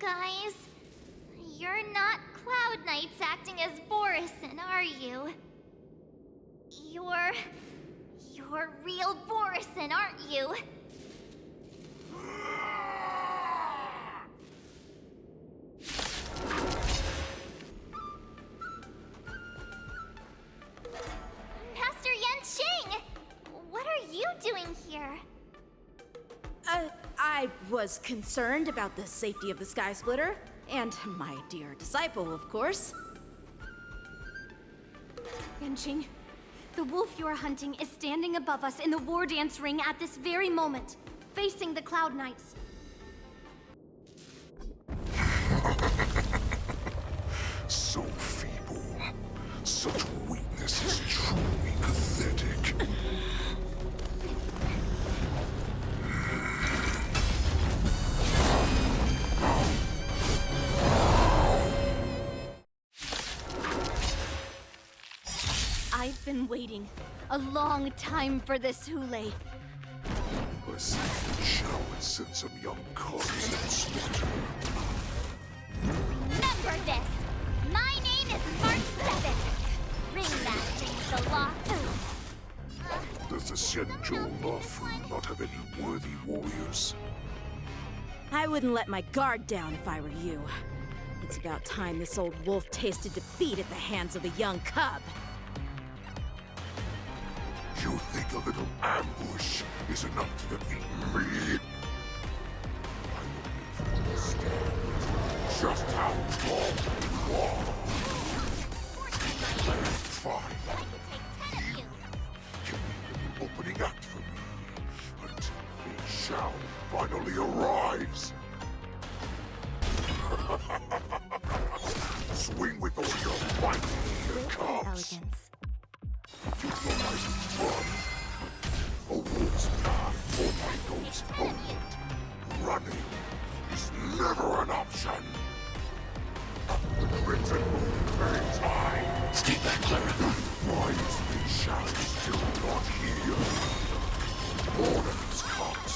guys. You're not Cloud Knights acting as Borison, are you? You're real Borison, aren't you? Master Yanqing! What are you doing here? I was concerned about the safety of the Sky Splitter, and my dear disciple, of course. Yanqing, the wolf you are hunting is standing above us in the war dance ring at this very moment, facing the Cloud Knights. So feeble. Such weakness is truly pathetic. I've been waiting a long time for this, Hule. I see Feixiao and sent some young cubs and slaughter. Remember this! My name is Mark 7. Ringmaster of the Law. Does the Xianzhou Luofu not have any worthy warriors? I wouldn't let my guard down if I were you. It's about time this old wolf tasted defeat at the hands of a young cub. You think a little ambush is enough to defeat me? I will make you understand just how strong you are. Fine. Give me a little opening act for me until Feixiao finally arrives. Swing with all your might, here comes. You thought I could run? A wolf's path only goes forward. Running is never an option. The Crimson Moon burns high. Stay back, Clara. Why is Feixiao still not here? Orders comes.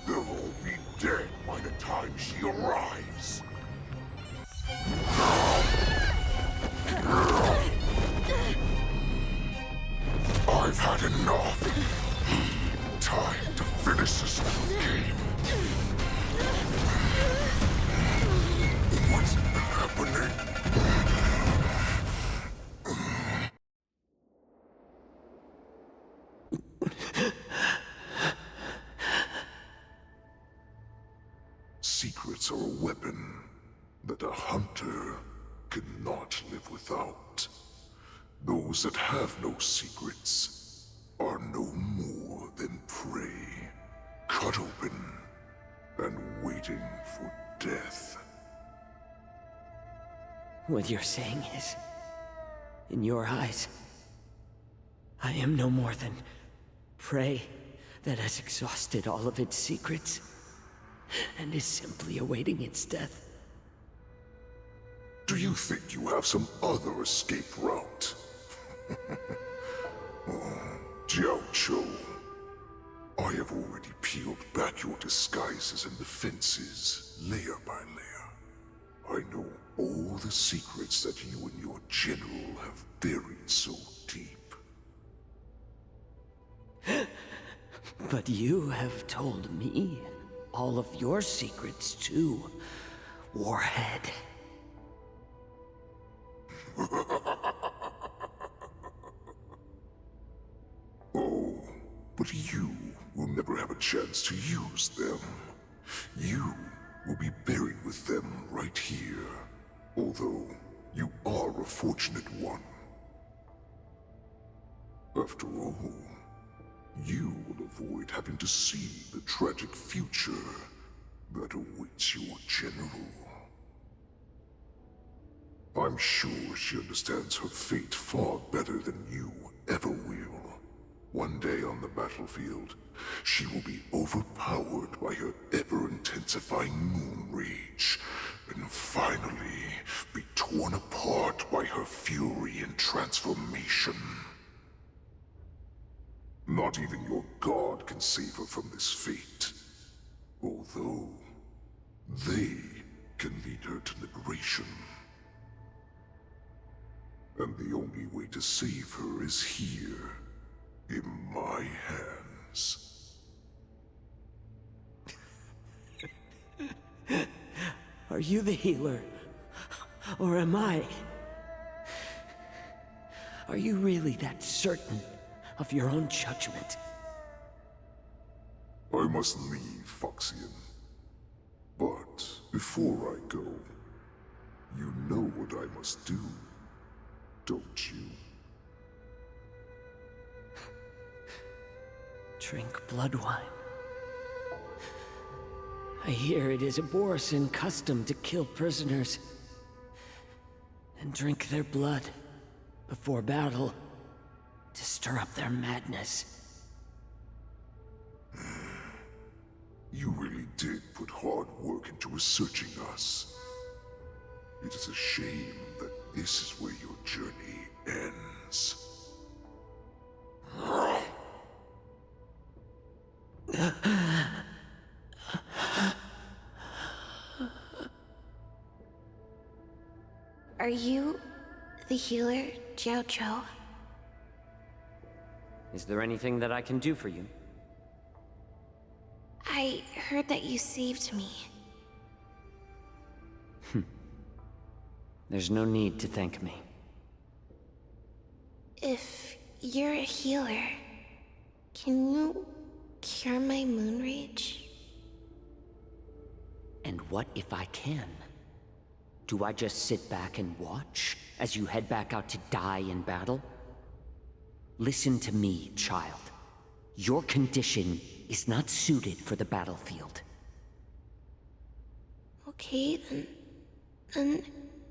They'll all be dead by the time she arrives. I've had enough. Time to finish this little game. What's happening? Secrets are a weapon that a hunter cannot live without. Those that have no secrets are no more than prey, cut open and waiting for death. What you're saying is, in your eyes, I am no more than prey that has exhausted all of its secrets and is simply awaiting its death. Do you think you have some other escape route? Jiao Chou, I have already peeled back your disguises and defenses, layer by layer. I know all the secrets that you and your general have buried so deep. But you have told me all of your secrets too, Warhead. Oh, but you will never have a chance to use them. You will be buried with them right here, although you are a fortunate one. After all, you will avoid having to see the tragic future that awaits your general. I'm sure she understands her fate far better than you ever will. One day on the battlefield, she will be overpowered by her ever-intensifying moon rage, and finally be torn apart by her fury and transformation. Not even your god can save her from this fate. Although, they can lead her to liberation. And the only way to save her is here, in my hands. Are you the healer? Or am I? Are you really that certain of your own judgment? I must leave, Foxian. But before I go, you know what I must do, don't you? Drink blood wine. I hear it is a Borisan custom to kill prisoners and drink their blood before battle to stir up their madness. You really did put hard work into researching us. It is a shame that this is where your journey ends. Are you the healer, Jiao Zhou? Is there anything that I can do for you? I heard that you saved me. There's no need to thank me. If you're a healer, can you cure my moon rage? And what if I can? Do I just sit back and watch as you head back out to die in battle? Listen to me, child. Your condition is not suited for the battlefield. Okay, then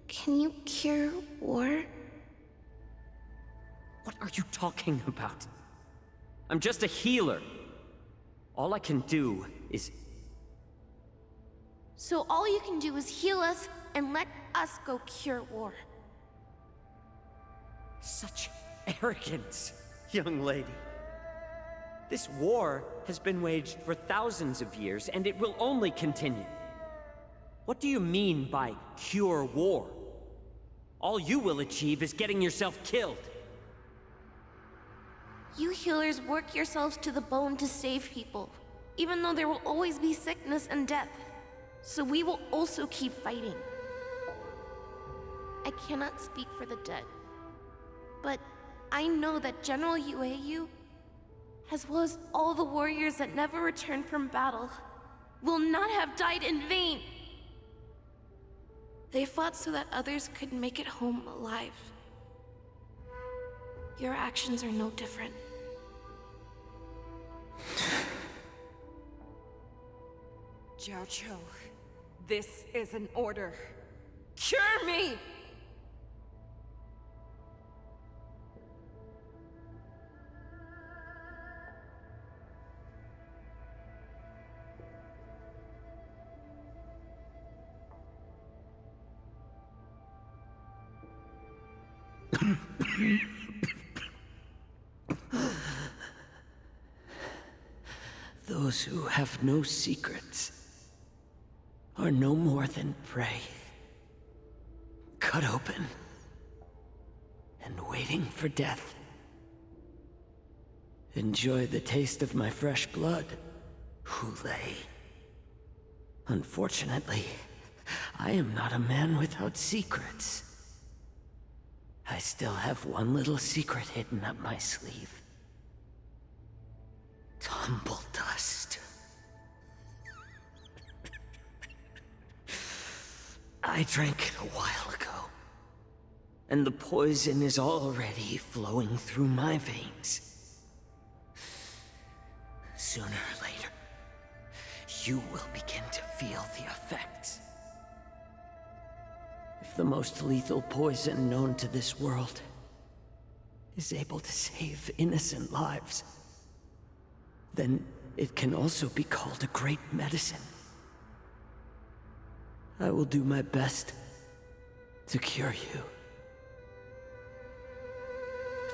can you cure war? What are you talking about? I'm just a healer. All I can do is... So all you can do is heal us and let us go cure war. Such arrogance, young lady. This war has been waged for thousands of years, and it will only continue. What do you mean by cure war? All you will achieve is getting yourself killed. You healers work yourselves to the bone to save people, even though there will always be sickness and death. So we will also keep fighting. I cannot speak for the dead, but I know that General Yueyu, as well as all the warriors that never returned from battle, will not have died in vain. They fought so that others could make it home alive. Your actions are no different. Jiao Zhou, this is an order. Cure me! Those who have no secrets are no more than prey, cut open and waiting for death. Enjoy the taste of my fresh blood, Houlet. Unfortunately, I am not a man without secrets. I still have one little secret hidden up my sleeve. Tumble dust. I drank it a while ago, and the poison is already flowing through my veins. Sooner or later, you will begin to feel the effects. If the most lethal poison known to this world is able to save innocent lives, then it can also be called a great medicine. I will do my best to cure you.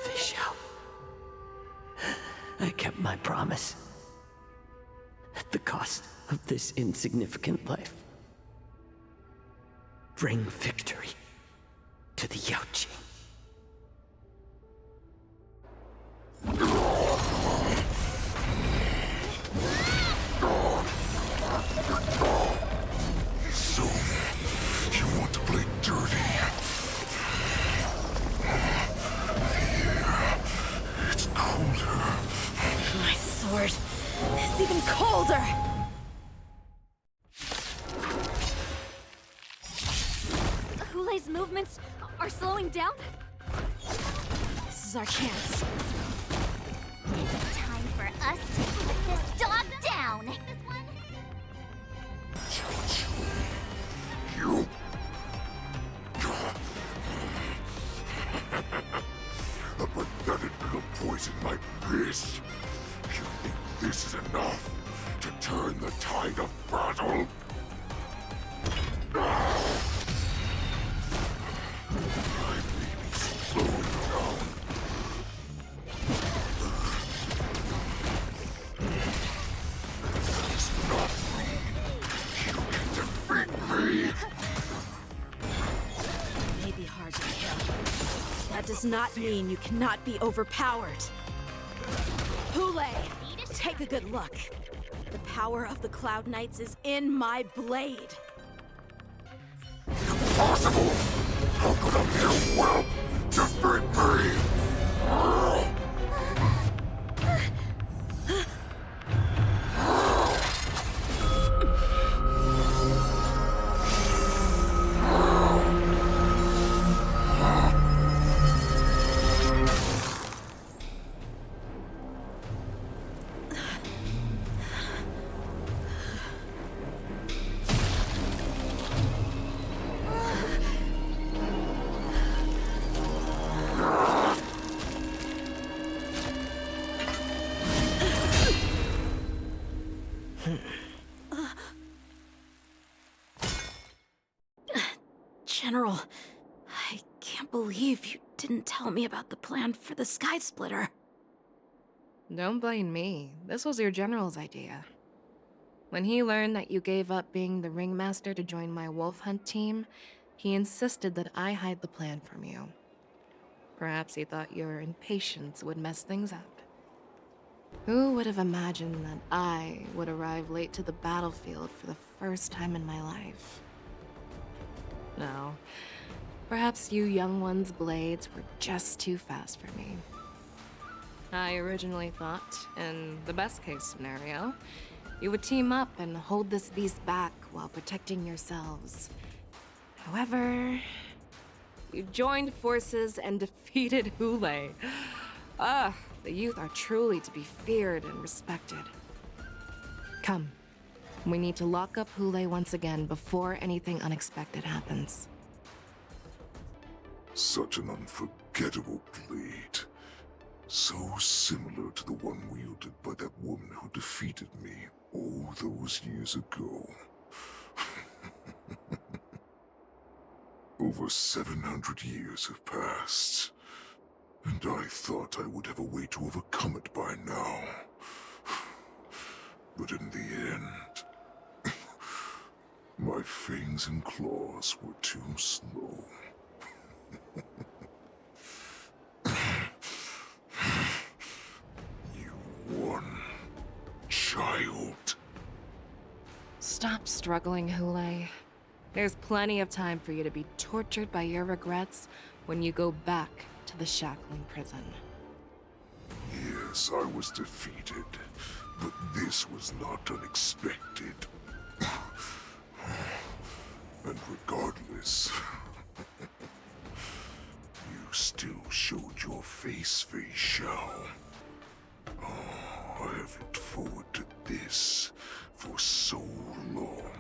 Fishao. I kept my promise. At the cost of this insignificant life. Bring victory to the Yaoqing. So, you want to play dirty? Here, it's colder. My sword is even colder! Houlei's movements are slowing down? This is our chance. It's time for us to put this dog down! You... A pathetic little poison like this. You think this is enough to turn the tide of battle? I may be slowing down. That does not mean you can defeat me. It may be hard to kill. That does not mean you cannot be overpowered. Houlai, take a good look. The power of the Cloud Knights is in my blade. Impossible! How could a mere whelp defeat me? General, I can't believe you didn't tell me about the plan for the Sky Splitter. Don't blame me. This was your general's idea. When he learned that you gave up being the ringmaster to join my wolf hunt team, he insisted that I hide the plan from you. Perhaps he thought your impatience would mess things up. Who would have imagined that I would arrive late to the battlefield for the first time in my life? No. Perhaps you young ones' blades were just too fast for me. I originally thought, in the best-case scenario, you would team up and hold this beast back while protecting yourselves. However, you joined forces and defeated Houlai. The youth are truly to be feared and respected. Come. We need to lock up Houlai once again before anything unexpected happens. Such an unforgettable blade. So similar to the one wielded by that woman who defeated me all those years ago. Over 700 years have passed, and I thought I would have a way to overcome it by now. But in the end, my fangs and claws were too slow. You won, child. Stop struggling, Houlai. There's plenty of time for you to be tortured by your regrets when you go back to the shackling prison. Yes, I was defeated, but this was not unexpected. And regardless, you still showed your face, Feixiao. Oh, I have looked forward to this for so long.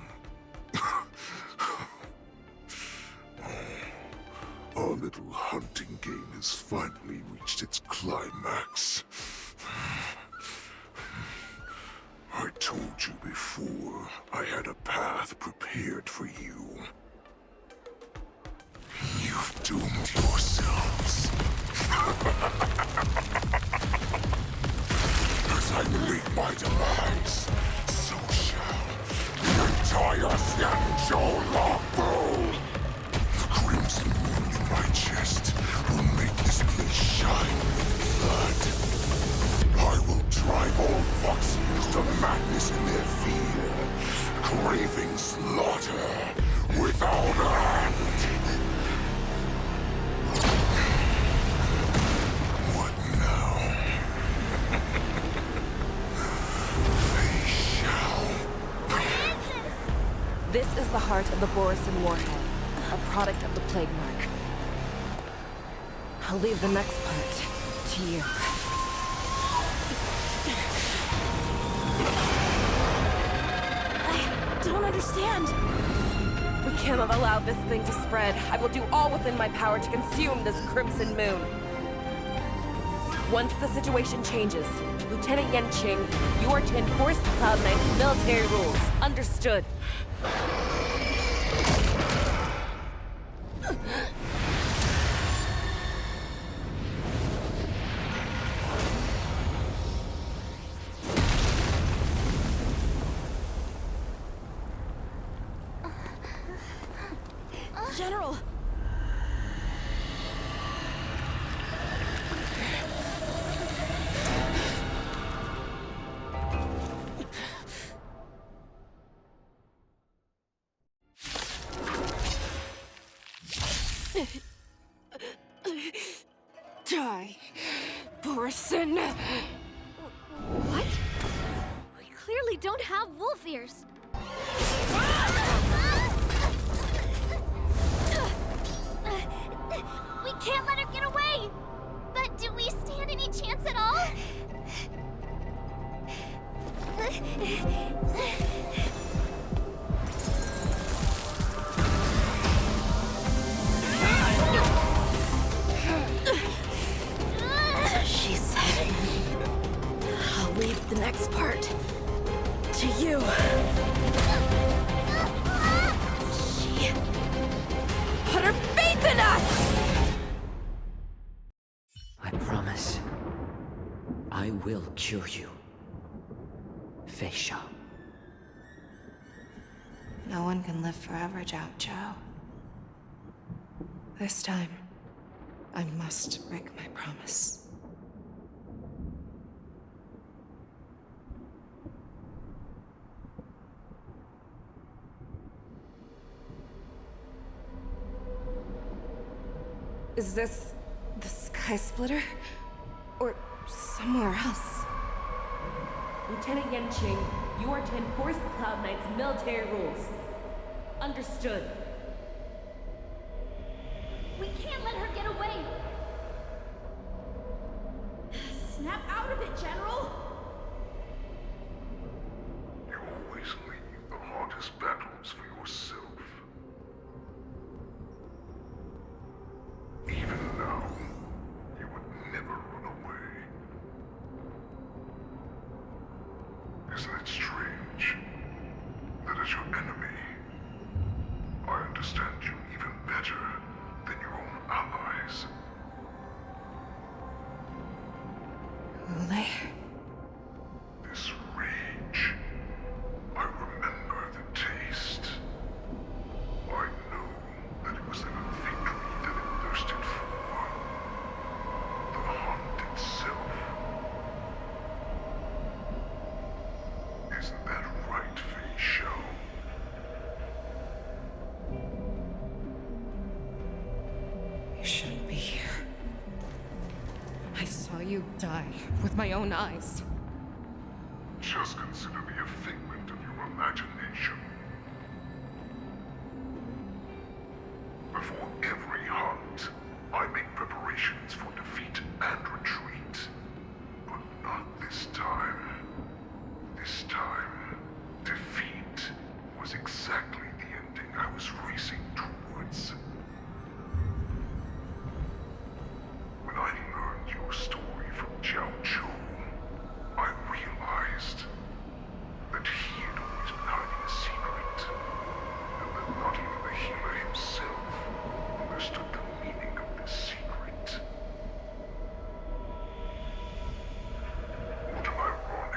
Our little hunting game has finally reached its climax. I told you before, I had a path prepared for you. You've doomed yourselves. As I meet my demise, so shall the entire Xianzhou Longbow. The crimson moon in my chest will make this place shine with blood. I will drive all Foxians to madness in their fear, craving slaughter without end. What now? Feixiao. This is the heart of the Borisin warhead, a product of the Plague Mark. I'll leave the next part to you. I don't understand. We cannot allow this thing to spread. I will do all within my power to consume this crimson moon. Once the situation changes, Lieutenant Yanqing, you are to enforce the Cloud Knight's military rules. Understood. General! Die, Borisin! What? We clearly don't have wolf ears. We can't let her get away! But do we stand any chance at all? She said, I'll leave the next part to you. She put her faith in us! I promise. I will cure you. Feixiao. No one can live forever, Jiao Zhou. This time, I must break my promise. Is this the Sky Splitter? Or somewhere else? Lieutenant Yanqing, you are to enforce the Cloud Knight's military rules. Understood. We can't let her get away! Snap out of it, General! You always leave the hardest battles for yourself. Even now, you would never run away. Isn't it strange that as your enemy, I understand you even better than your own allies? Hooray. This rage, I remember the taste. I know that it was the victory that it thirsted for. The hunt itself. Isn't that right, Feixiao? You shouldn't be here. I saw you die with my own eyes. Just consider me a figment of your imagination. Before every hunt, I make preparations for defeat and retreat. But not this time. This time, defeat was exactly the ending I was racing towards. When I learned your story from Jiao Zhou, I realized that he had always been hiding a secret, and that not even the healer himself understood the meaning of this secret. What am I wrong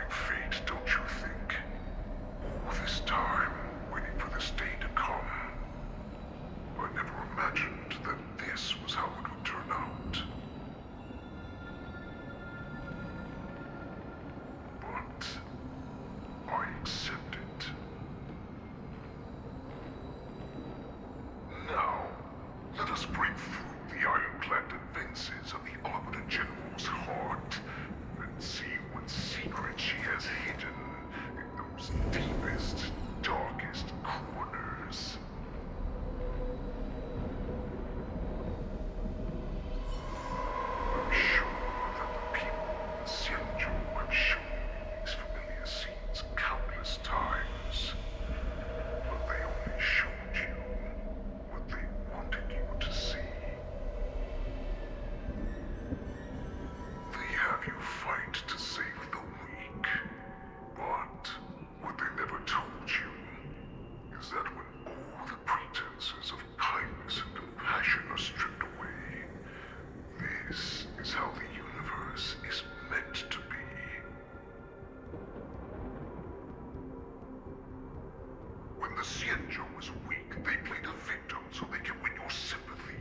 the Xianzhou is weak, they play the victim so they can win your sympathy.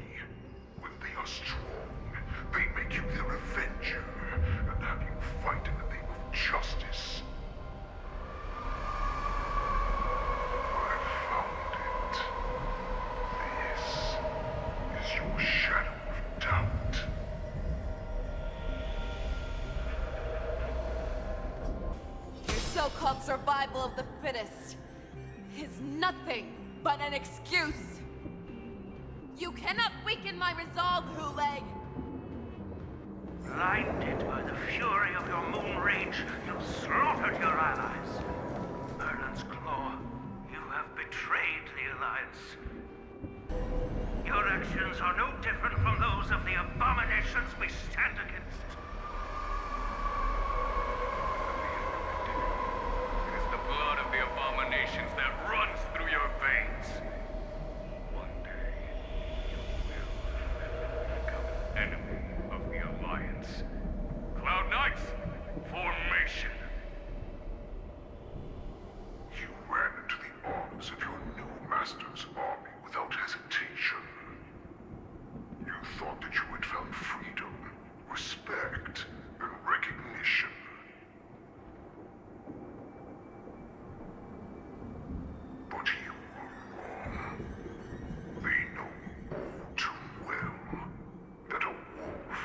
When they are strong, they make you their avenger and have you fight in the name of justice. I found it. This is your shadow of doubt. Your so-called survival of the fittest is nothing but an excuse. You cannot weaken my resolve, Hooleg. Blinded by the fury of your moon rage, you slaughtered your allies. Erland's Claw, you have betrayed the Alliance. Your actions are no different from those of the abominations we stand against. It is the blood of the abominations that runs through your veins. One day, you will become an enemy of the Alliance. Cloud Knights, formation! You ran into the arms of your new master's army without hesitation. You thought that you had found freedom, respect, and recognition. But you were wrong. They know all too well that a wolf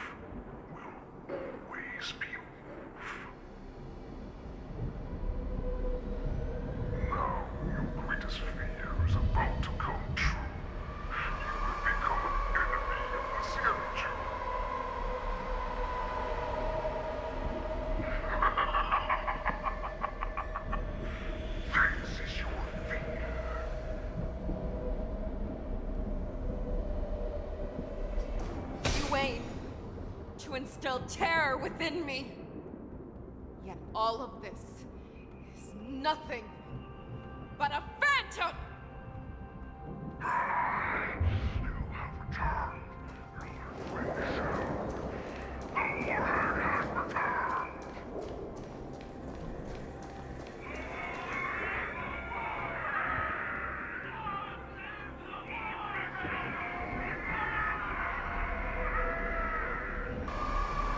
will always be a wolf. Now your greatest fear is about to come true. You have become an enemy of the Xianzhou. This is your fear. You aim to instill terror within me. Yet all of this is nothing but a phantom! You have returned, Lord Feixiao. The Warhead has returned.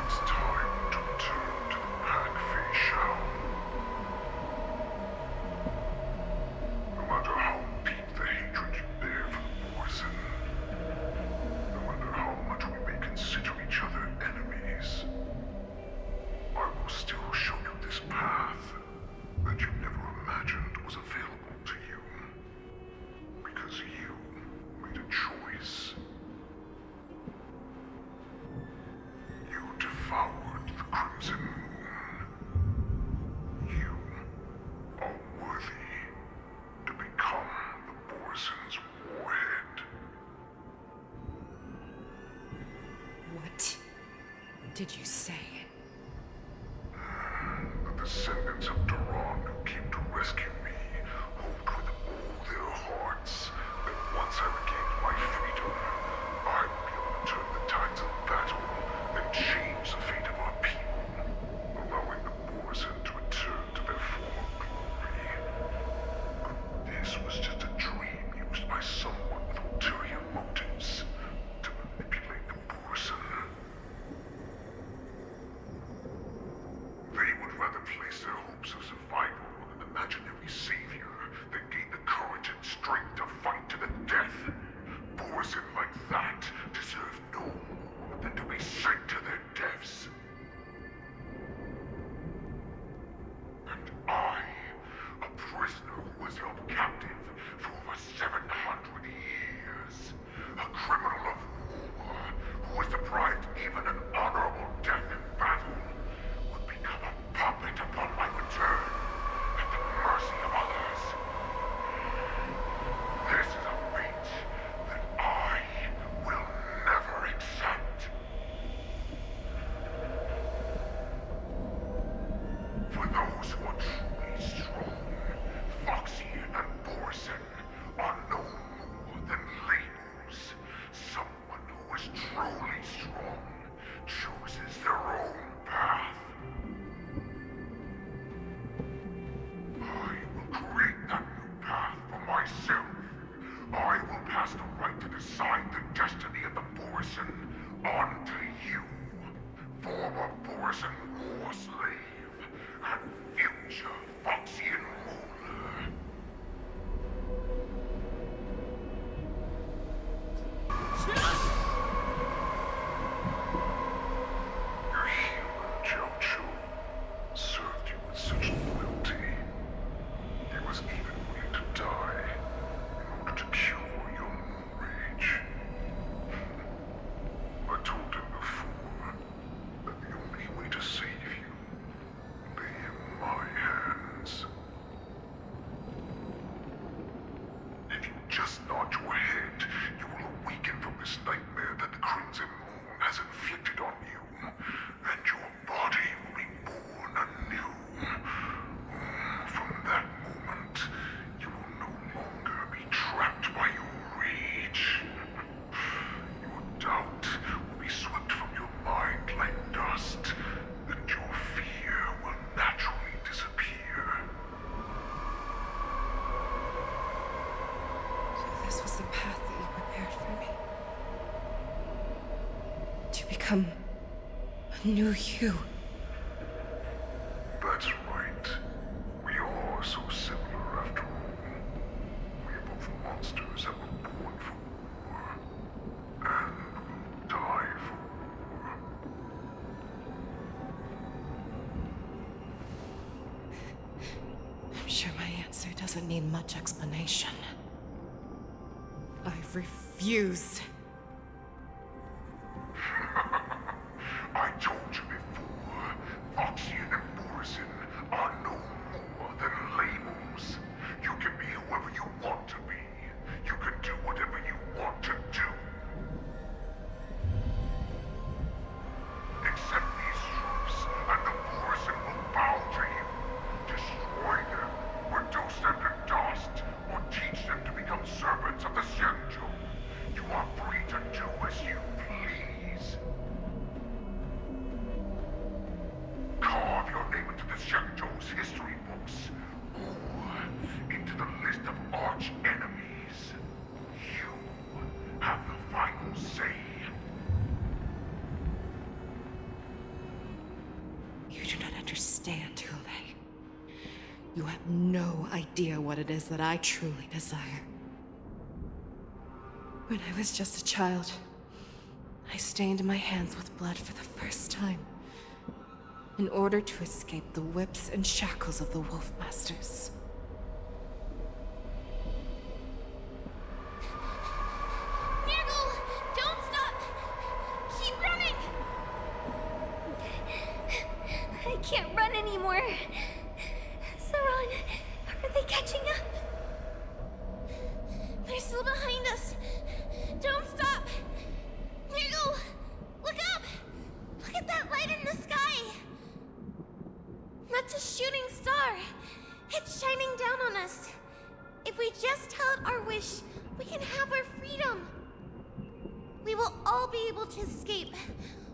It's time to return to the pack, Feixiao. No matter how deep the hatred you bear for the poison, no matter how much we may consider each other enemies, I will still show you this path that you never imagined was available to you. Because you made a choice. You devoured the Crimson Moon. You are worthy to become the Borson's warhead. What did you say? The descendants of Duran who came to rescue me hoped with all their hearts that once I regained my freedom, I would be able to turn the tides of battle and change the fate of our people, allowing the Borson to return to their former glory. This was just a dream used by someone with ulterior motives to manipulate the Borson. They would rather place their hopes of survival on an imaginary savior than gain the courage and strength to fight to the death. Borson like that deserve no more than to be sent to their deaths. And I, a prisoner who was held captive for over 700 years, a criminal of war who was deprived even an honorable death in battle, would become a puppet upon my return at the mercy of others. This is a fate that I will never This was the path that you prepared for me. To become a new you. That's right. We are so similar after all. We are both monsters that were born for war. And will die for war. I'm sure my answer doesn't need much explanation. I refuse. I told you before, Foxian and Borison are no more than labels. You can be whoever you want to be. You can do whatever you want to do. Accept these troops, and the Borison will bow to you. Destroy them, reduce them to dust, or teach them to become servants of the Xianzhou. You are free to do as you please. Carve your name into the Xianzhou's history books, or into the list of arch enemies. You have the final say. You do not understand, Hooray. You have no idea what it is that I truly desire. When I was just a child, I stained my hands with blood for the first time, in order to escape the whips and shackles of the Wolf Masters. Nigel, don't stop! Keep running! I can't run anymore. Saran, are they catching up? They're still behind us. Don't stop! Nigel, look up! Look at that light in the sky! That's a shooting star. It's shining down on us. If we just tell it our wish, we can have our freedom. We will all be able to escape.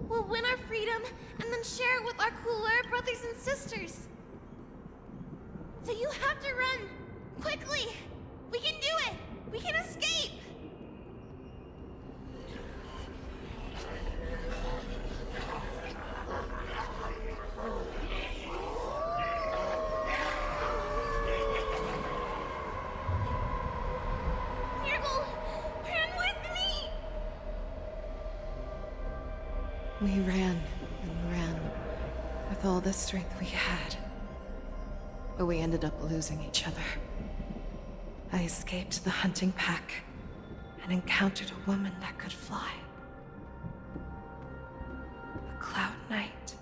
We'll win our freedom and then share it with our cooler brothers and sisters. So you have to run. Quickly. We can do it. We can escape. We ran and ran with all the strength we had. But we ended up losing each other. I escaped the hunting pack and encountered a woman that could fly. A Cloud Knight.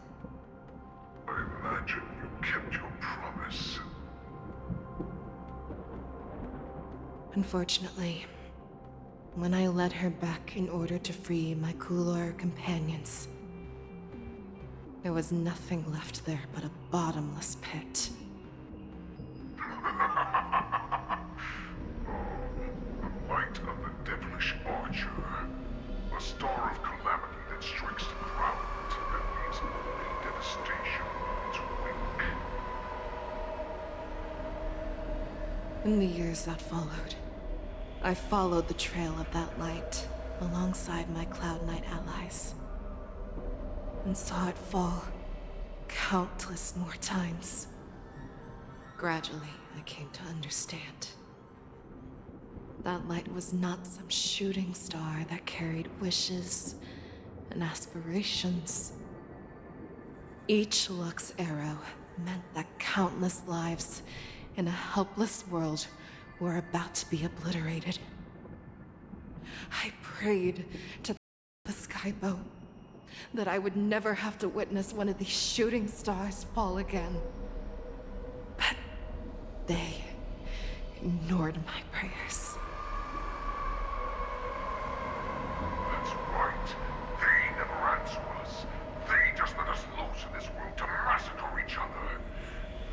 I imagine you kept your promise. Unfortunately, when I led her back in order to free my Kulor companions, there was nothing left there but a bottomless pit. The light of the devilish archer. A star of calamity that strikes the ground and leaves only devastation in its wake. In the years that followed, I followed the trail of that light alongside my Cloud Knight allies, and saw it fall countless more times. Gradually, I came to understand. That light was not some shooting star that carried wishes and aspirations. Each Lux arrow meant that countless lives in a helpless world were about to be obliterated. I prayed to the Skybow that I would never have to witness one of these shooting stars fall again. But they ignored my prayers. That's right. They never answer us. They just let us loose in this world to massacre each other.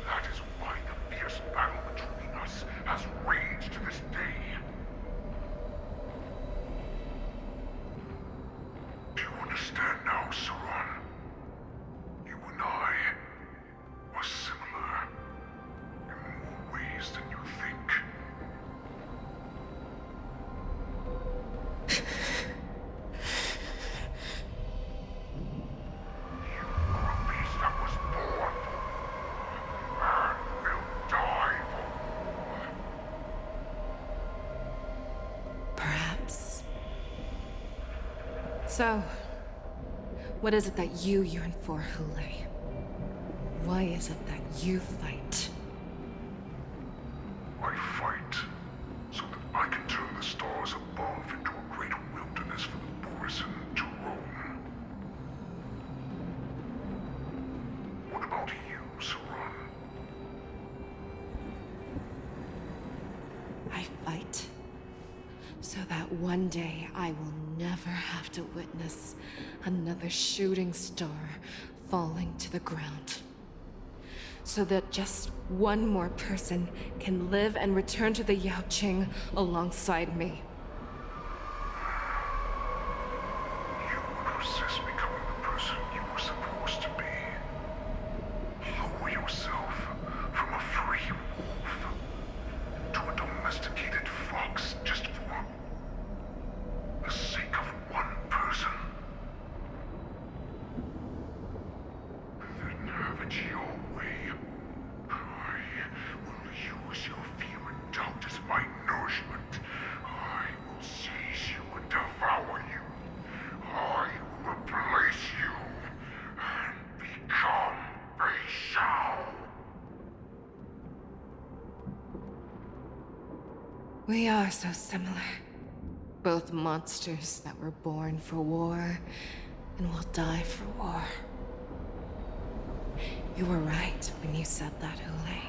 That is why the fierce battle between us has raged to this day. Do you understand now, Saran? You and I are similar in more ways than you think. So, what is it that you yearn for, Hooray? Why is it that you fight? I fight so that I can turn the stars above into a great wilderness for the Bourgeois to roam. What about you, Saran? I fight so that one day I will never have to witness another shooting star falling to the ground. So that just one more person can live and return to the Yaoqing alongside me. You would resist becoming the person you were supposed to be. Lower yourself from a free wolf to a domesticated fox just for the sake of one person. Then have it your way. I will use your fear and doubt as my nourishment. I will seize you and devour you. I will replace you and become Feixiao. We are so similar. Both monsters that were born for war and will die for war. You were right when you said that, Hooray.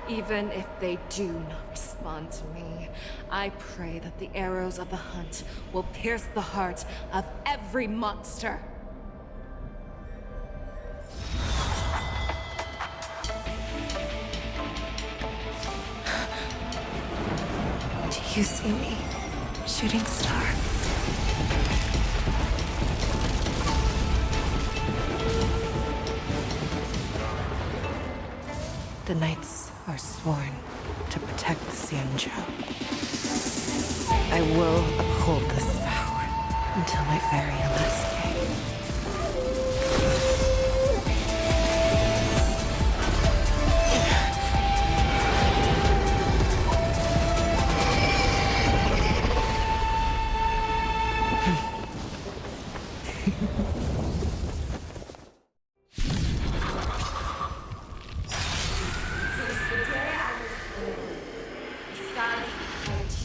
Even if they do not respond to me, I pray that the arrows of the hunt will pierce the heart of every monster. Do you see me, shooting star? The knights are sworn to protect the Xianzhou. I will uphold this vow until my very last day.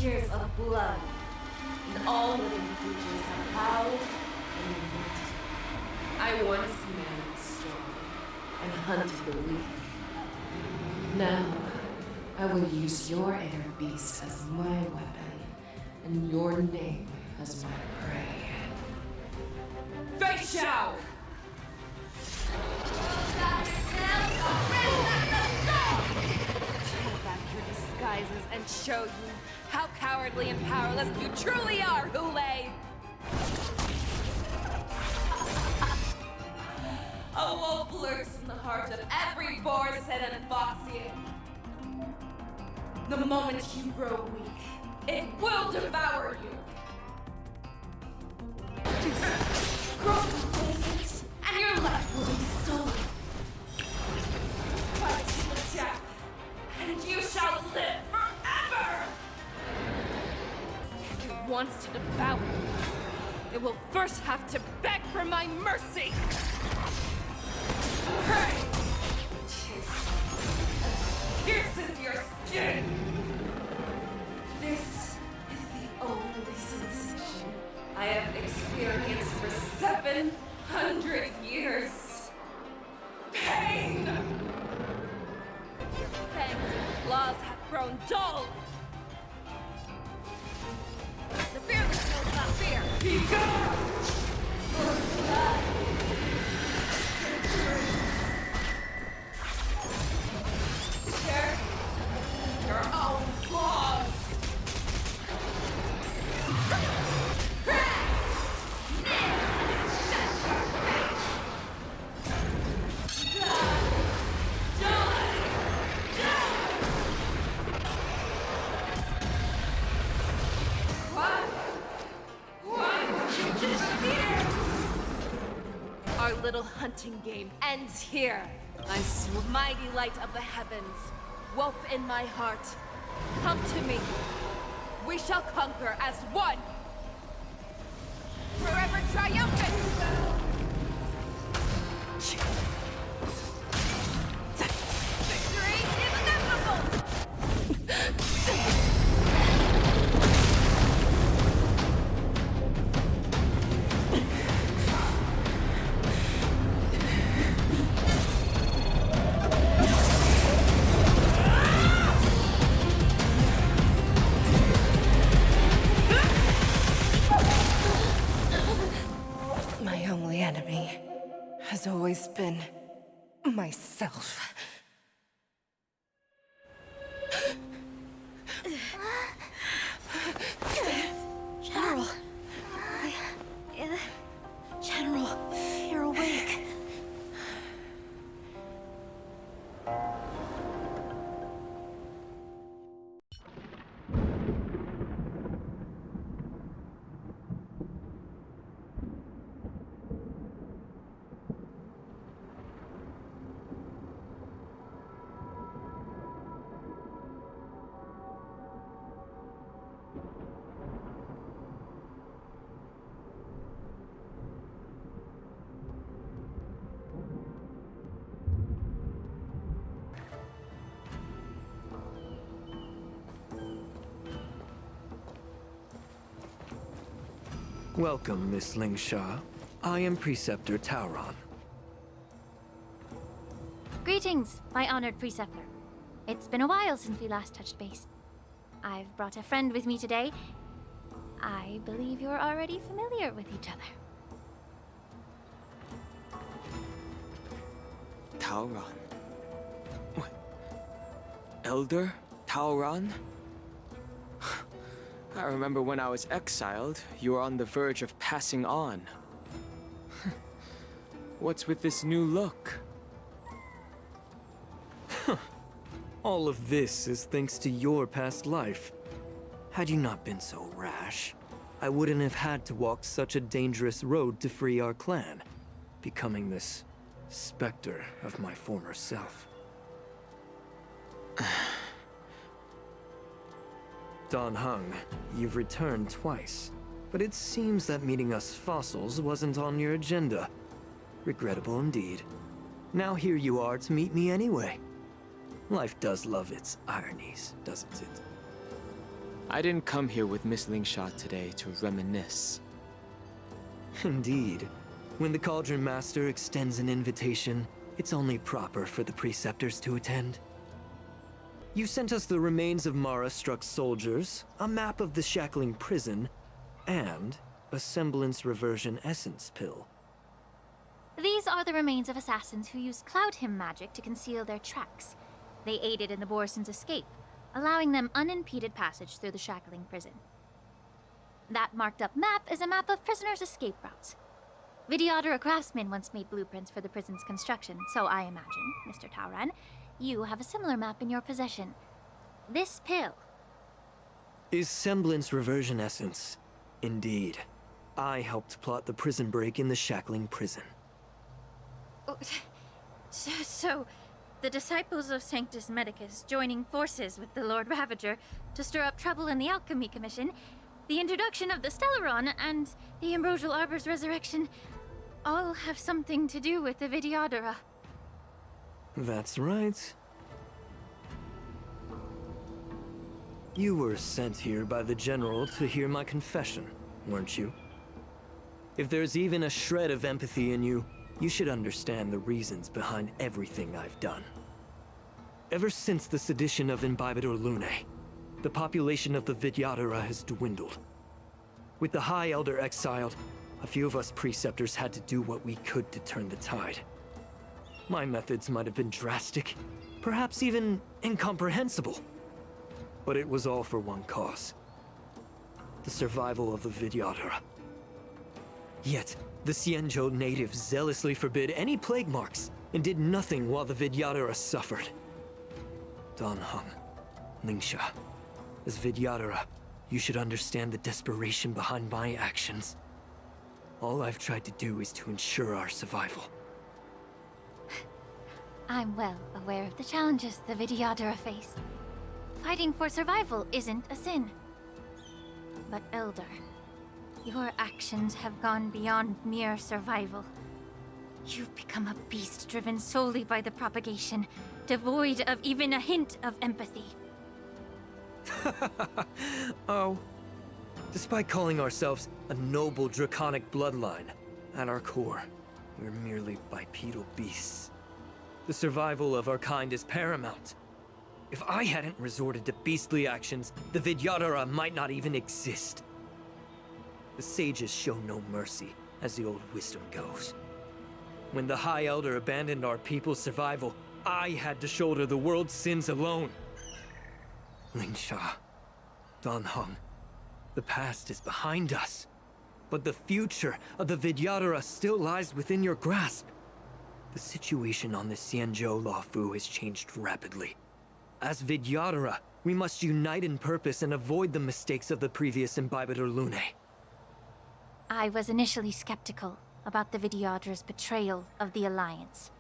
Tears of blood, and all living creatures have howled and lived. I once man the strong and hunted the weak. Now, I will use your air beast as my weapon, and your name as my prey. Feixiao! Tear back your disguises and show you how cowardly and powerless you truly are, Hooray! A wolf lurks in the heart of every Bourgeois and Foxian. The moment you grow weak, it will devour you. Grow complacent, and your life will be stolen. Fight to the death, and you shall live forever! If it wants to devour you, it will first have to beg for my mercy! Hurry! Pierces your skin! This is the only sensation I have experienced for 700 years. Pain! Fangs and claws have grown dull. The fearless knows not fear. Be gone! Share your own flaws. Our little hunting game ends here. I see mighty light of the heavens, wolf in my heart. Come to me. We shall conquer as one. forever triumphant! Victory is inevitable! My only enemy has always been myself. General. General, you're awake. Welcome, Miss Lingsha. I am Preceptor Tauron. Greetings, my honored preceptor. It's been a while since we last touched base. I've brought a friend with me today. I believe you're already familiar with each other. Tauron? What? Elder Tauron? I remember when I was exiled, you were on the verge of passing on. What's with this new look? All of this is thanks to your past life. Had you not been so rash, I wouldn't have had to walk such a dangerous road to free our clan, becoming this specter of my former self. Dan Heng, you've returned twice, but it seems that meeting us fossils wasn't on your agenda. Regrettable indeed. Now here you are to meet me anyway. Life does love its ironies, doesn't it? I didn't come here with Miss Lingsha today to reminisce. Indeed. When the Cauldron Master extends an invitation, it's only proper for the Preceptors to attend. You sent us the remains of Mara-struck soldiers, a map of the Shackling prison, and a semblance reversion essence pill. These are the remains of assassins who used Cloud Hymn magic to conceal their tracks. They aided in the Borison's escape, allowing them unimpeded passage through the Shackling prison. That marked-up map is a map of prisoners' escape routes. Vidyadhara craftsmen once made blueprints for the prison's construction, so I imagine, Mr. Tauron, you have a similar map in your possession. This pill is semblance reversion essence. Indeed. I helped plot the prison break in the Shackling prison. So, the disciples of Sanctus Medicus joining forces with the Lord Ravager to stir up trouble in the Alchemy Commission, the introduction of the Stellaron, and the Ambrosial Arbor's resurrection all have something to do with the Vidyadhara. That's right. You were sent here by the General to hear my confession, weren't you? If there's even a shred of empathy in you, you should understand the reasons behind everything I've done. Ever since the sedition of Imbibitor Lunae, the population of the Vidyadhara has dwindled. With the High Elder exiled, a few of us Preceptors had to do what we could to turn the tide. My methods might have been drastic, perhaps even incomprehensible. But it was all for one cause. The survival of the Vidyadhara. Yet, the Xianzhou natives zealously forbid any plague marks, and did nothing while the Vidyadhara suffered. Dan Heng, Lingsha, as Vidyadhara, you should understand the desperation behind my actions. All I've tried to do is to ensure our survival. I'm well aware of the challenges the Vidyadhara face. Fighting for survival isn't a sin. But Elder, Your actions have gone beyond mere survival. You've become a beast driven solely by the propagation, devoid of even a hint of empathy. Oh. Despite calling ourselves a noble draconic bloodline, at our core, we're merely bipedal beasts. The survival of our kind is paramount. If I hadn't resorted to beastly actions, the Vidyadhara might not even exist. The sages show no mercy, as the old wisdom goes. When the High Elder abandoned our people's survival, I had to shoulder the world's sins alone. Lingsha, Danheng, the past is behind us. But the future of the Vidyadhara still lies within your grasp. The situation on the Xianzhou Luofu has changed rapidly. As Vidyadhara, we must unite in purpose and avoid the mistakes of the previous Imbibitor Lunae. I was initially skeptical about the Vidyadhara's betrayal of the Alliance.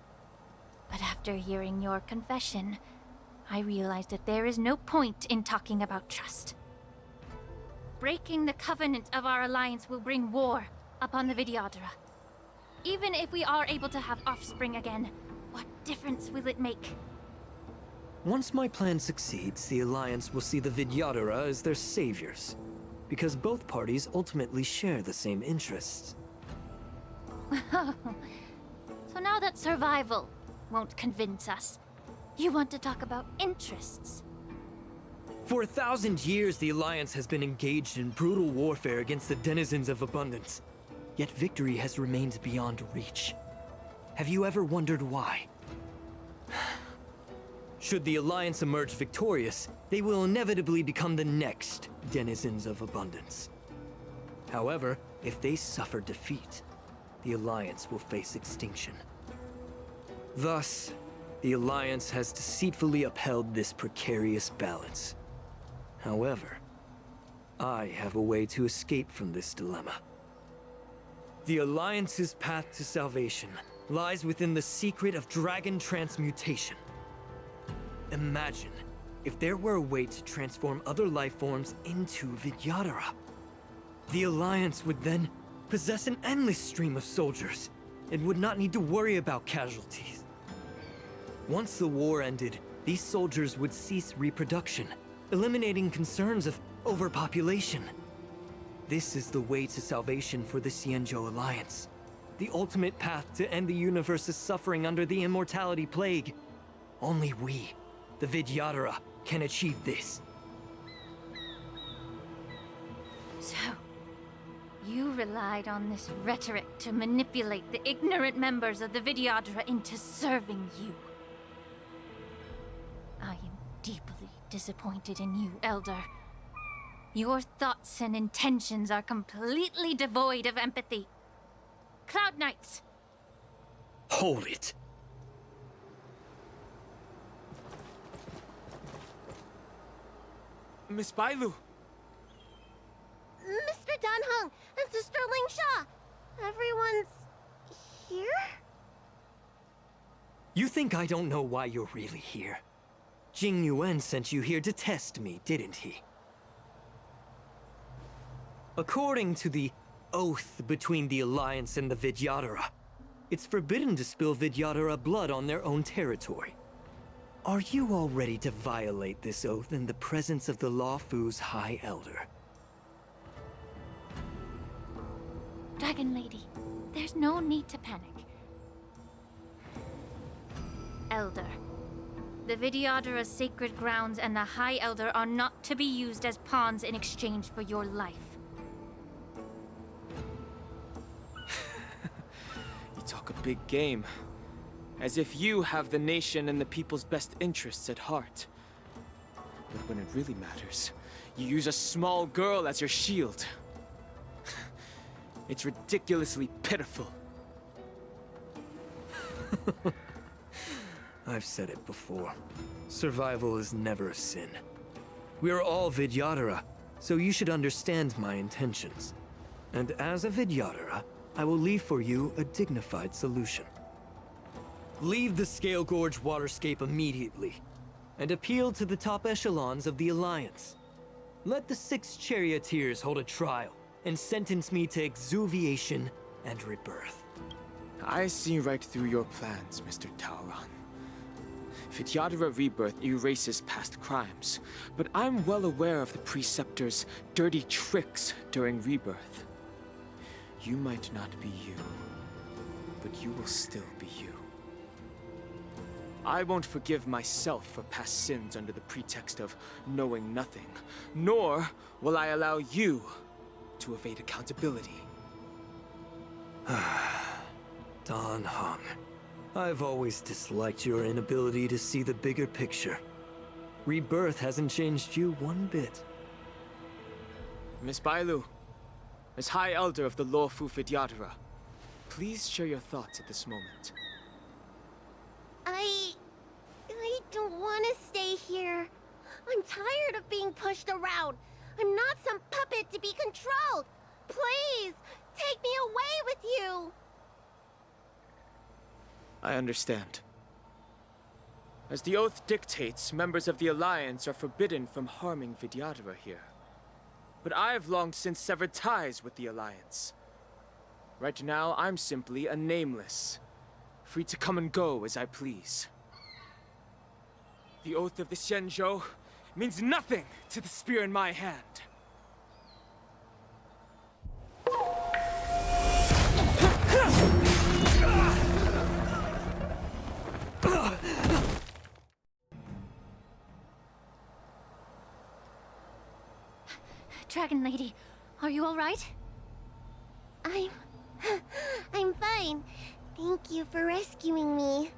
But after hearing your confession, I realized that there is no point in talking about trust. Breaking the covenant of our alliance will bring war upon the Vidyadhara. Even if we are able to have offspring again, what difference will it make? Once my plan succeeds, the Alliance will see the Vidyadhara as their saviors, because both parties ultimately share the same interests. So now that survival won't convince us, you want to talk about interests? For 1,000 years, the Alliance has been engaged in brutal warfare against the denizens of abundance. Yet victory has remained beyond reach. Have you ever wondered why? Should the Alliance emerge victorious, they will inevitably become the next denizens of abundance. However, if they suffer defeat, the Alliance will face extinction. Thus, the Alliance has deceitfully upheld this precarious balance. However, I have a way to escape from this dilemma. The Alliance's path to salvation lies within the secret of dragon transmutation. Imagine if there were a way to transform other life forms into Vidyadhara. The Alliance would then possess an endless stream of soldiers and would not need to worry about casualties. Once the war ended, these soldiers would cease reproduction, eliminating concerns of overpopulation. This is the way to salvation for the Xianzhou Alliance. The ultimate path to end the universe's suffering under the immortality plague. Only we, the Vidyadhara, can achieve this. So, you relied on this rhetoric to manipulate the ignorant members of the Vidyadhara into serving you. I am deeply disappointed in you, Elder. Your thoughts and intentions are completely devoid of empathy. Cloud Knights! Hold it! Miss Bailu! Mr. Danheng and Sister Lingsha! Everyone's here? You think I don't know why you're really here? Jing Yuan sent you here to test me, didn't he? According to the oath between the Alliance and the Vidyadhara, it's forbidden to spill Vidyadhara blood on their own territory. Are you all ready to violate this oath in the presence of the Luofu's High Elder? Dragon Lady, there's no need to panic. Elder, the Vidyadhara's sacred grounds and the High Elder are not to be used as pawns in exchange for your life. You talk a big game. As if you have the nation and the people's best interests at heart. But when it really matters, you use a small girl as your shield. It's ridiculously pitiful. I've said it before. Survival is never a sin. We are all Vidyadhara, so you should understand my intentions. And as a Vidyadhara, I will leave for you a dignified solution. Leave the Scale Gorge waterscape immediately, and appeal to the top echelons of the Alliance. Let the 6 charioteers hold a trial, and sentence me to exuviation and rebirth. I see right through your plans, Mr. Tauron. Vidyadhara rebirth erases past crimes, but I'm well aware of the Preceptor's dirty tricks during rebirth. You might not be you, but you will still be you. I won't forgive myself for past sins under the pretext of knowing nothing, nor will I allow you to evade accountability. Dan Heng, I've always disliked your inability to see the bigger picture. Rebirth hasn't changed you one bit. Miss Bailu, as High Elder of the Lawfu Vidyadhara, please share your thoughts at this moment. I don't want to stay here. I'm tired of being pushed around. I'm not some puppet to be controlled. Please, take me away with you. I understand. As the oath dictates, members of the Alliance are forbidden from harming Vidyadhara here. But I've long since severed ties with the Alliance. Right now, I'm simply a nameless, free to come and go as I please. The oath of the Xianzhou means nothing to the spear in my hand. Dragon Lady, are you all right? I'm fine. Thank you for rescuing me.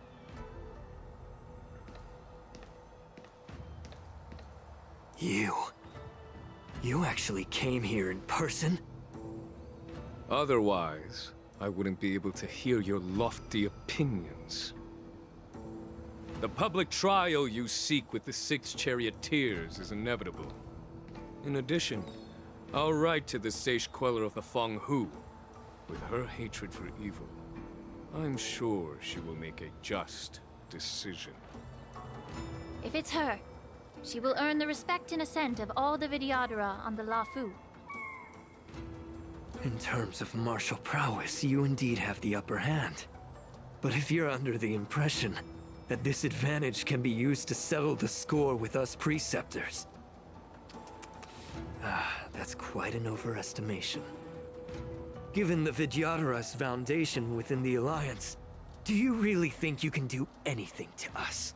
You actually came here in person? Otherwise, I wouldn't be able to hear your lofty opinions. The public trial you seek with the 6 charioteers is inevitable. In addition, I'll write to the Sage Queller of the Feng Hu. With her hatred for evil, I'm sure she will make a just decision. If it's her, she will earn the respect and assent of all the Vidyadhara on the Lawfu. In terms of martial prowess, you indeed have the upper hand. But if you're under the impression that this advantage can be used to settle the score with us Preceptors, that's quite an overestimation. Given the Vidyadhara's foundation within the Alliance, do you really think you can do anything to us?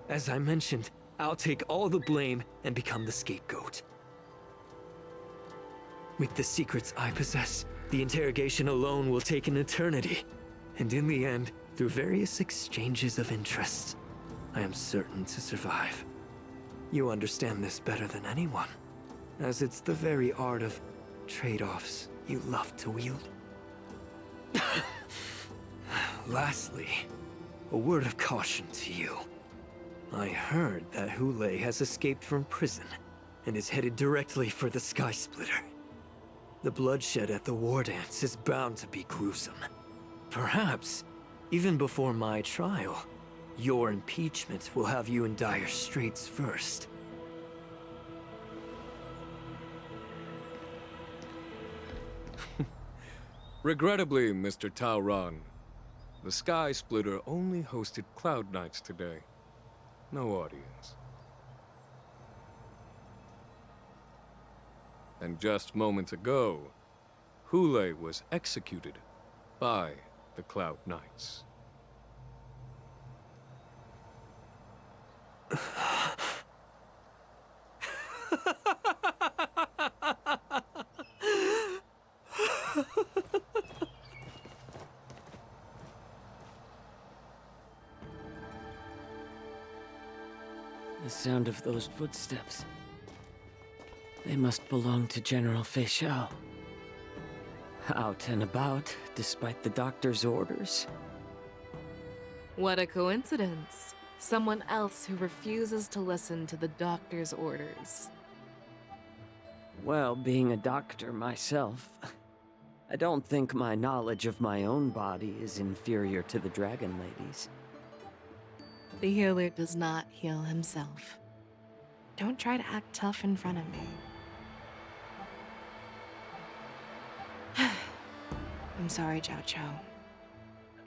As I mentioned, I'll take all the blame and become the scapegoat. With the secrets I possess, the interrogation alone will take an eternity. And in the end, through various exchanges of interest, I am certain to survive. You understand this better than anyone, as it's the very art of trade-offs you love to wield. Lastly, a word of caution to you. I heard that Houlaï has escaped from prison and is headed directly for the Sky Splitter. The bloodshed at the war dance is bound to be gruesome. Perhaps, even before my trial, your impeachment will have you in dire straits first. Regrettably, Mr. Tauron, the Sky Splitter only hosted Cloud Knights today. No audience. And just moments ago, Houlaï was executed by the Cloud Knights. The sound of those footsteps. They must belong to General Feixiao. Out and about, despite the doctor's orders. What a coincidence. Someone else who refuses to listen to the doctor's orders. Well, being a doctor myself, I don't think my knowledge of my own body is inferior to the Dragon Lady's. The healer does not heal himself. Don't try to act tough in front of me. I'm sorry, Zhao Chou.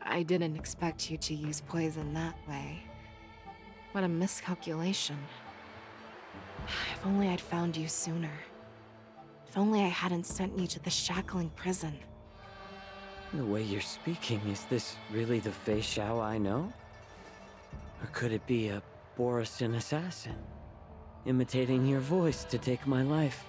I didn't expect you to use poison that way. What a miscalculation. If only I'd found you sooner. If only I hadn't sent you to the shackling prison. The way you're speaking, is this really the Feixiao I know? Or could it be a Borisin assassin, imitating your voice to take my life?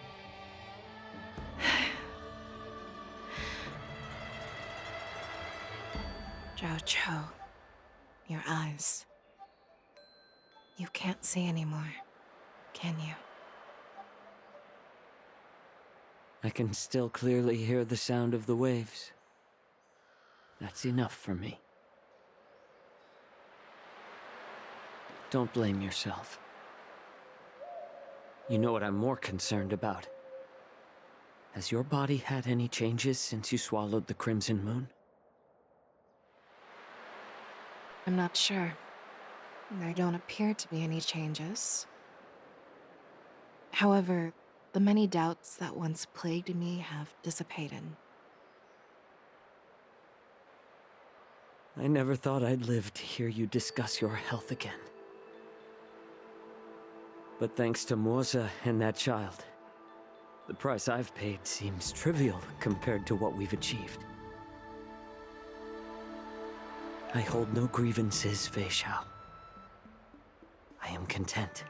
Zhao Chou, your eyes. You can't see anymore, can you? I can still clearly hear the sound of the waves. That's enough for me. Don't blame yourself. You know what I'm more concerned about? Has your body had any changes since you swallowed the Crimson Moon? I'm not sure. There don't appear to be any changes. However, the many doubts that once plagued me have dissipated. I never thought I'd live to hear you discuss your health again. But thanks to Moza and that child, the price I've paid seems trivial compared to what we've achieved. I hold no grievances, Feixiao. I am content.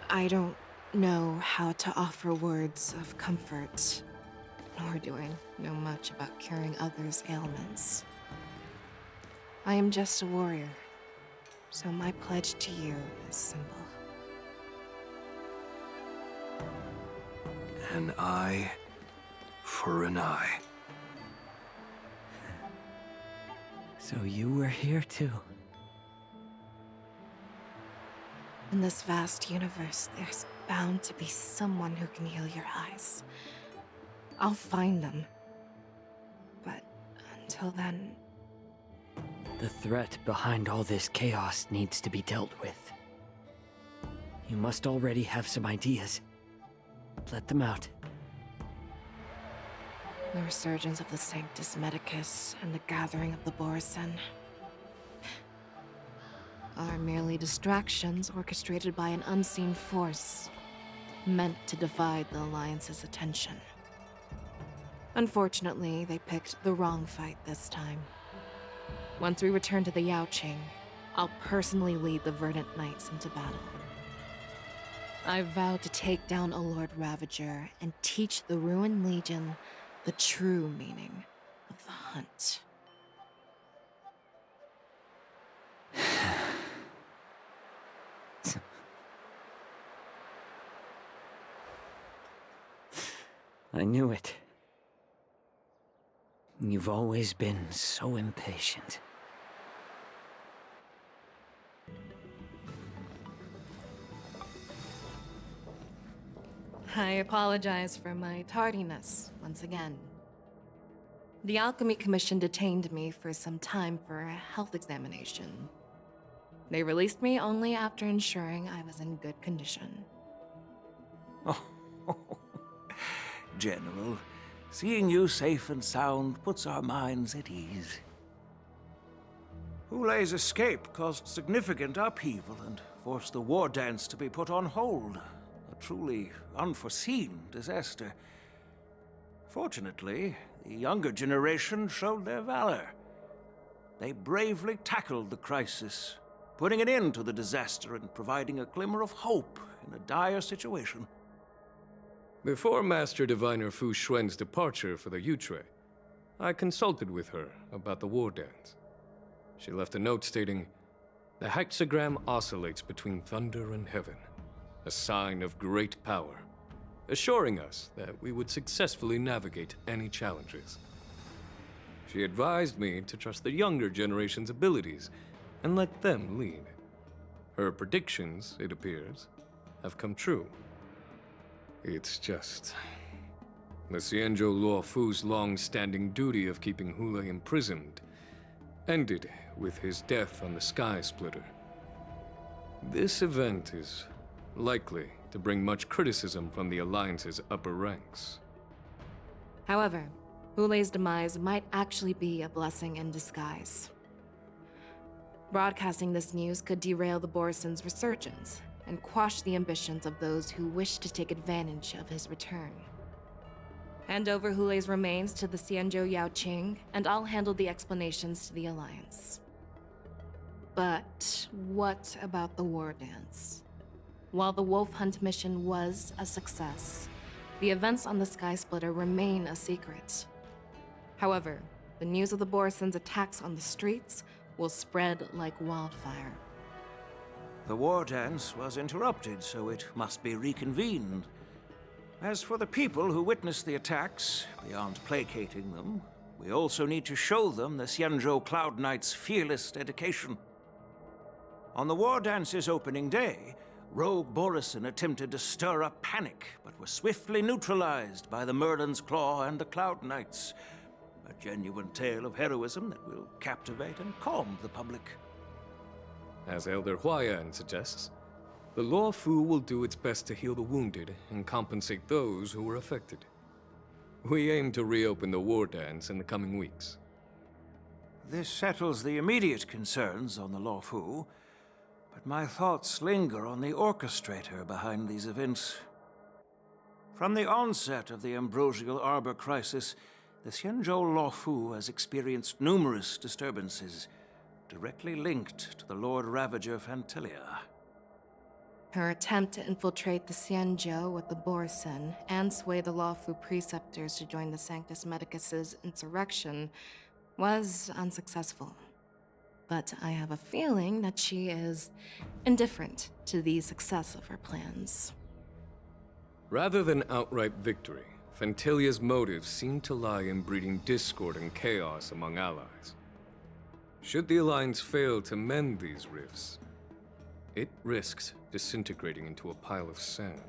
I don't know how to offer words of comfort, nor do I know much about curing others' ailments. I am just a warrior, so my pledge to you is simple. An eye for an eye. So you were here too. In this vast universe, there's bound to be someone who can heal your eyes. I'll find them. But until then... The threat behind all this chaos needs to be dealt with. You must already have some ideas. Let them out. The resurgence of the Sanctus Medicus and the gathering of the Borisin are merely distractions orchestrated by an unseen force, meant to divide the Alliance's attention. Unfortunately, they picked the wrong fight this time. Once we return to the Yaoqing, I'll personally lead the Verdant Knights into battle. I vow to take down a Lord Ravager and teach the Ruined Legion the true meaning of the hunt. I knew it. You've always been so impatient. I apologize for my tardiness once again. The Alchemy Commission detained me for some time for a health examination. They released me only after ensuring I was in good condition. Oh, General, seeing you safe and sound puts our minds at ease. Houlay's escape caused significant upheaval and forced the war dance to be put on hold. A truly unforeseen disaster. Fortunately, the younger generation showed their valor. They bravely tackled the crisis, putting an end to the disaster and providing a glimmer of hope in a dire situation. Before Master Diviner Fu Xuan's departure for the Yutre, I consulted with her about the war dance. She left a note stating, "The hexagram oscillates between thunder and heaven, a sign of great power, assuring us that we would successfully navigate any challenges." She advised me to trust the younger generation's abilities and let them lead. Her predictions, it appears, have come true. It's just... the Xianzhou Luo Fu's long-standing duty of keeping Houlay imprisoned ended with his death on the Sky Splitter. This event is likely to bring much criticism from the Alliance's upper ranks. However, Houlei's demise might actually be a blessing in disguise. Broadcasting this news could derail the Borison's resurgence and quash the ambitions of those who wish to take advantage of his return. Hand over Houlei's remains to the Xianzhou Yaoqing, and I'll handle the explanations to the Alliance. But what about the war dance? While the Wolf Hunt mission was a success, the events on the Sky Splitter remain a secret. However, the news of the Borison's attacks on the streets will spread like wildfire. The war dance was interrupted, so it must be reconvened. As for the people who witnessed the attacks, beyond placating them, we also need to show them the Xianzhou Cloud Knight's fearless dedication. On the war dance's opening day, rogue Borison attempted to stir up panic, but was swiftly neutralized by the Merlin's Claw and the Cloud Knights. A genuine tale of heroism that will captivate and calm the public. As Elder Huaiyan suggests, the Law Fu will do its best to heal the wounded and compensate those who were affected. We aim to reopen the war dance in the coming weeks. This settles the immediate concerns on the Law Fu, but my thoughts linger on the orchestrator behind these events. From the onset of the Ambrosial Arbor crisis, the Xianzhou Law Fu has experienced numerous disturbances, directly linked to the Lord Ravager Fantilia. Her attempt to infiltrate the Xianzhou with the Borison and sway the Lawfu preceptors to join the Sanctus Medicus's insurrection was unsuccessful. But I have a feeling that she is indifferent to the success of her plans. Rather than outright victory, Fantilia's motives seem to lie in breeding discord and chaos among allies. Should the Alliance fail to mend these rifts, it risks disintegrating into a pile of sand.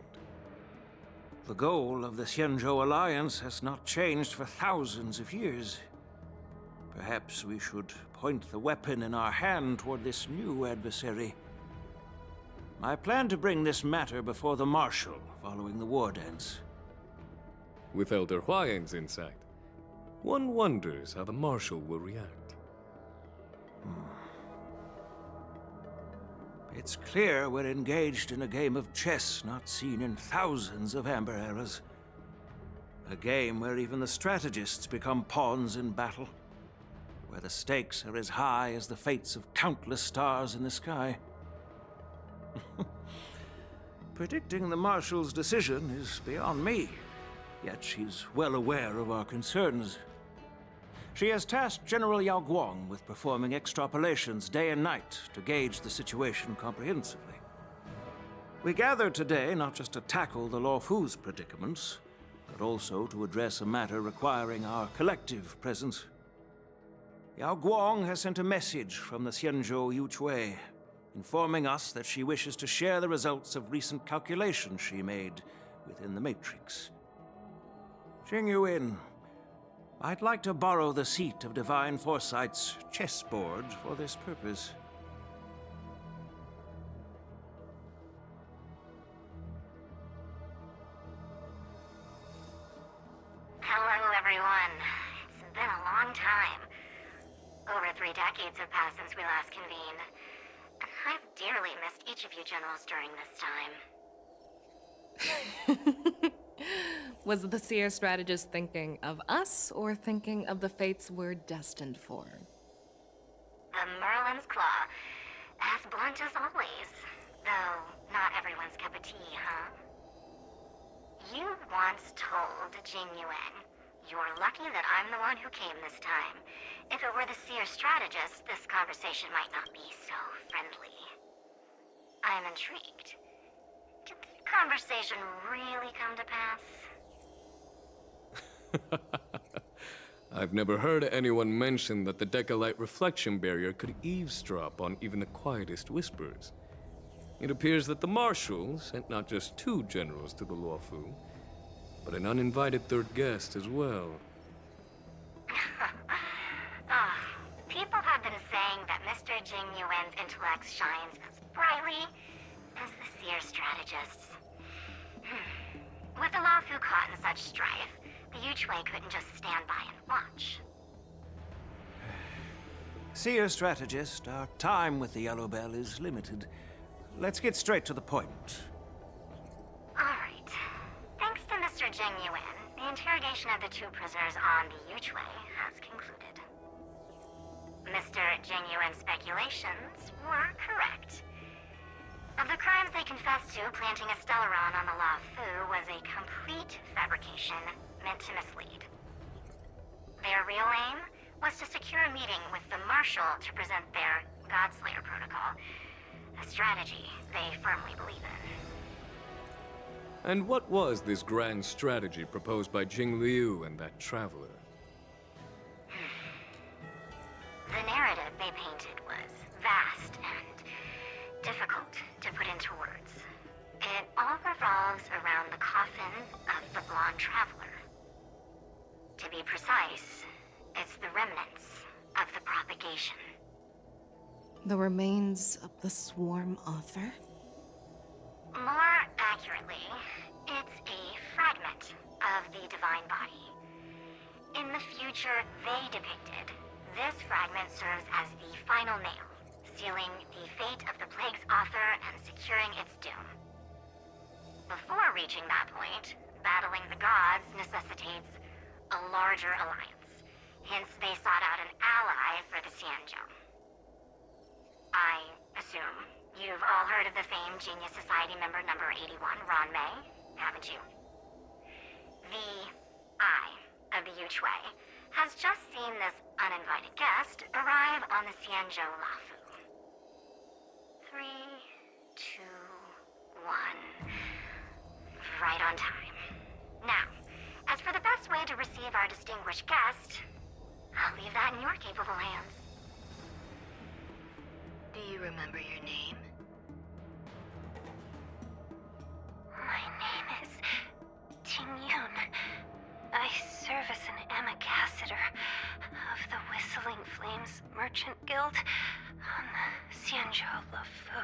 The goal of the Xianzhou Alliance has not changed for thousands of years. Perhaps we should point the weapon in our hand toward this new adversary. I plan to bring this matter before the Marshal following the war dance. With Elder Huaiyan's insight, one wonders how the Marshal will react. It's clear we're engaged in a game of chess not seen in thousands of Amber eras. A game where even the strategists become pawns in battle. Where the stakes are as high as the fates of countless stars in the sky. Predicting the Marshal's decision is beyond me, yet she's well aware of our concerns. She has tasked General Yao Guang with performing extrapolations day and night to gauge the situation comprehensively. We gathered today not just to tackle the Law Fu's predicaments, but also to address a matter requiring our collective presence. Yao Guang has sent a message from the Xianzhou Yuchui, informing us that she wishes to share the results of recent calculations she made within the Matrix. Jing Yuin, I'd like to borrow the seat of Divine Foresight's chessboard for this purpose. Hello, everyone. It's been a long time. Over 3 decades have passed since we last convened. I've dearly missed each of you generals during this time. Was the Seer strategist thinking of us, or thinking of the fates we're destined for? The Merlin's Claw. As blunt as always. Though, not everyone's cup of tea, huh? You once told Jing Yuan, "You're lucky that I'm the one who came this time. If it were the Seer strategist, this conversation might not be so friendly." I'm intrigued. Did the conversation really come to pass? I've never heard anyone mention that the Decalite reflection barrier could eavesdrop on even the quietest whispers. It appears that the Marshal sent not just 2 generals to the Law Fu, but an uninvited 3rd guest as well. People have been saying that Mr. Jing Yuan's intellect shines as brightly as the Seer strategist's. With the Laofu caught in such strife, the Yuchwei couldn't just stand by and watch. Seer strategist, our time with the Yellow Bell is limited. Let's get straight to the point. Alright. Thanks to Mr. Jing Yuan, the interrogation of the two prisoners on the Yuchwei has concluded. Mr. Jing Yuan's speculations were correct. Of the crimes they confessed to, planting a Stellaron on the Laofu was a complete fabrication meant to mislead. Their real aim was to secure a meeting with the Marshal to present their Godslayer protocol, a strategy they firmly believe in. And what was this grand strategy proposed by Jing Liu and that traveler? The narrative they painted was vast and difficult to put into words. It all revolves around the coffin of the blonde traveler. To be precise, it's the remnants of the propagation. The remains of the swarm author? More accurately, it's a fragment of the divine body. In the future they depicted, this fragment serves as the final nail, sealing the fate of the plague's author and securing its doom. Before reaching that point, battling the gods necessitates a larger alliance. Hence, they sought out an ally for the Xianzhou. I assume you've all heard of the famed Genius Society member number 81, Ron Mei, haven't you? The Eye of the Yuchwei has just seen this uninvited guest arrive on the Xianzhou Laofu. 3, 2, 1. Right on time. Now, as for the best way to receive our distinguished guest, I'll leave that in your capable hands. Do you remember your name? My name is Ting Yun. I serve as an ambassador of the Whistling Flames Merchant Guild on the Xianzhou Laofu.